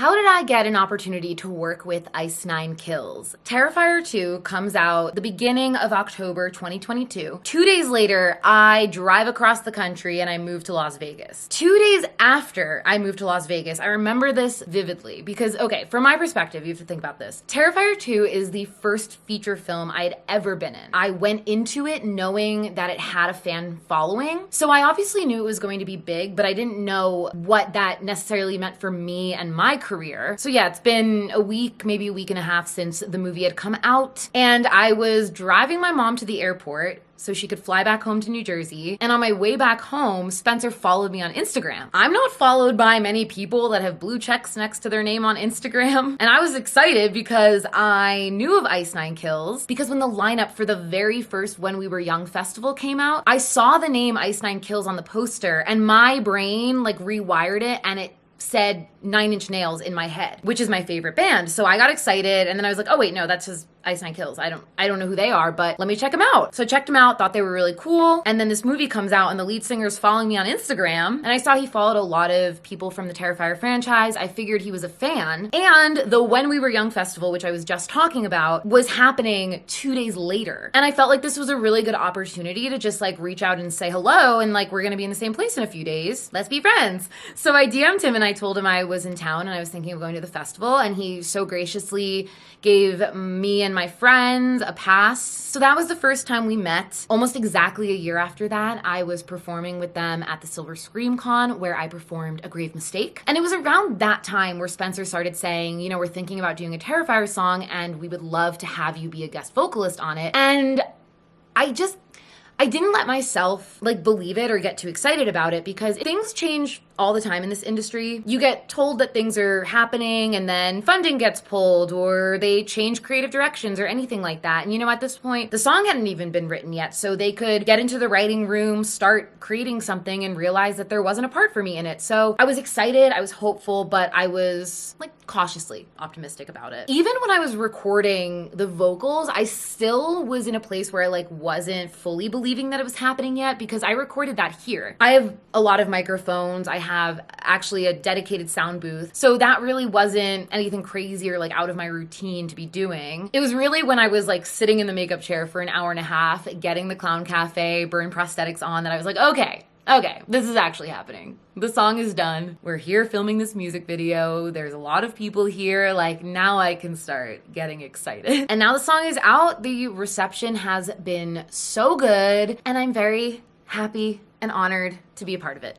How did I get an opportunity to work with Ice Nine Kills? Terrifier 2 comes out the beginning of October 2022. 2 days later, I drive across the country and I move to Las Vegas. 2 days after I moved to Las Vegas, I remember this vividly because, okay, from my perspective, you have to think about this. Terrifier 2 is the first feature film I had ever been in. I went into it knowing that it had a fan following, so I obviously knew it was going to be big, but I didn't know what that necessarily meant for me and my career. So yeah, it's been a week, maybe a week and a half since the movie had come out, and I was driving my mom to the airport so she could fly back home to New Jersey. And on my way back home, Spencer followed me on Instagram. I'm not followed by many people that have blue checks next to their name on Instagram. And I was excited because I knew of Ice Nine Kills because when the lineup for the very first When We Were Young festival came out, I saw the name Ice Nine Kills on the poster and my brain like rewired it and it said Nine Inch Nails in my head, which is my favorite band. So I got excited and then I was like, oh wait, no, that's just Ice Nine Kills. I don't know who they are, but let me check them out. So I checked them out, thought they were really cool. And then this movie comes out and the lead singer's following me on Instagram. And I saw he followed a lot of people from the Terrifier franchise. I figured he was a fan. And the When We Were Young festival, which I was just talking about, was happening 2 days later. And I felt like this was a really good opportunity to just like reach out and say hello. And like, we're gonna be in the same place in a few days. Let's be friends. So I DM'd him and I told him I was in town and I was thinking of going to the festival. And he so graciously gave me and my friends a pass. So that was the first time we met. Almost exactly a year after that, I was performing with them at the Silver Scream Con where I performed A Grave Mistake. And it was around that time where Spencer started saying, you know, we're thinking about doing a Terrifier song and we would love to have you be a guest vocalist on it. And I didn't let myself like believe it or get too excited about it because things change all the time in this industry. You get told that things are happening and then funding gets pulled or they change creative directions or anything like that. And you know, at this point, the song hadn't even been written yet. So they could get into the writing room, start creating something and realize that there wasn't a part for me in it. So I was excited, I was hopeful, but I was like cautiously optimistic about it. Even when I was recording the vocals, I still was in a place where I like wasn't fully believing that it was happening yet because I recorded that here. I have a lot of microphones. I have actually a dedicated sound booth. So that really wasn't anything crazy or like out of my routine to be doing. It was really when I was like sitting in the makeup chair for an hour and a half, getting the Clown Cafe burn prosthetics on that I was like, okay, this is actually happening. The song is done. We're here filming this music video. There's a lot of people here. Like now I can start getting excited. And now the song is out. The reception has been so good and I'm very happy and honored to be a part of it.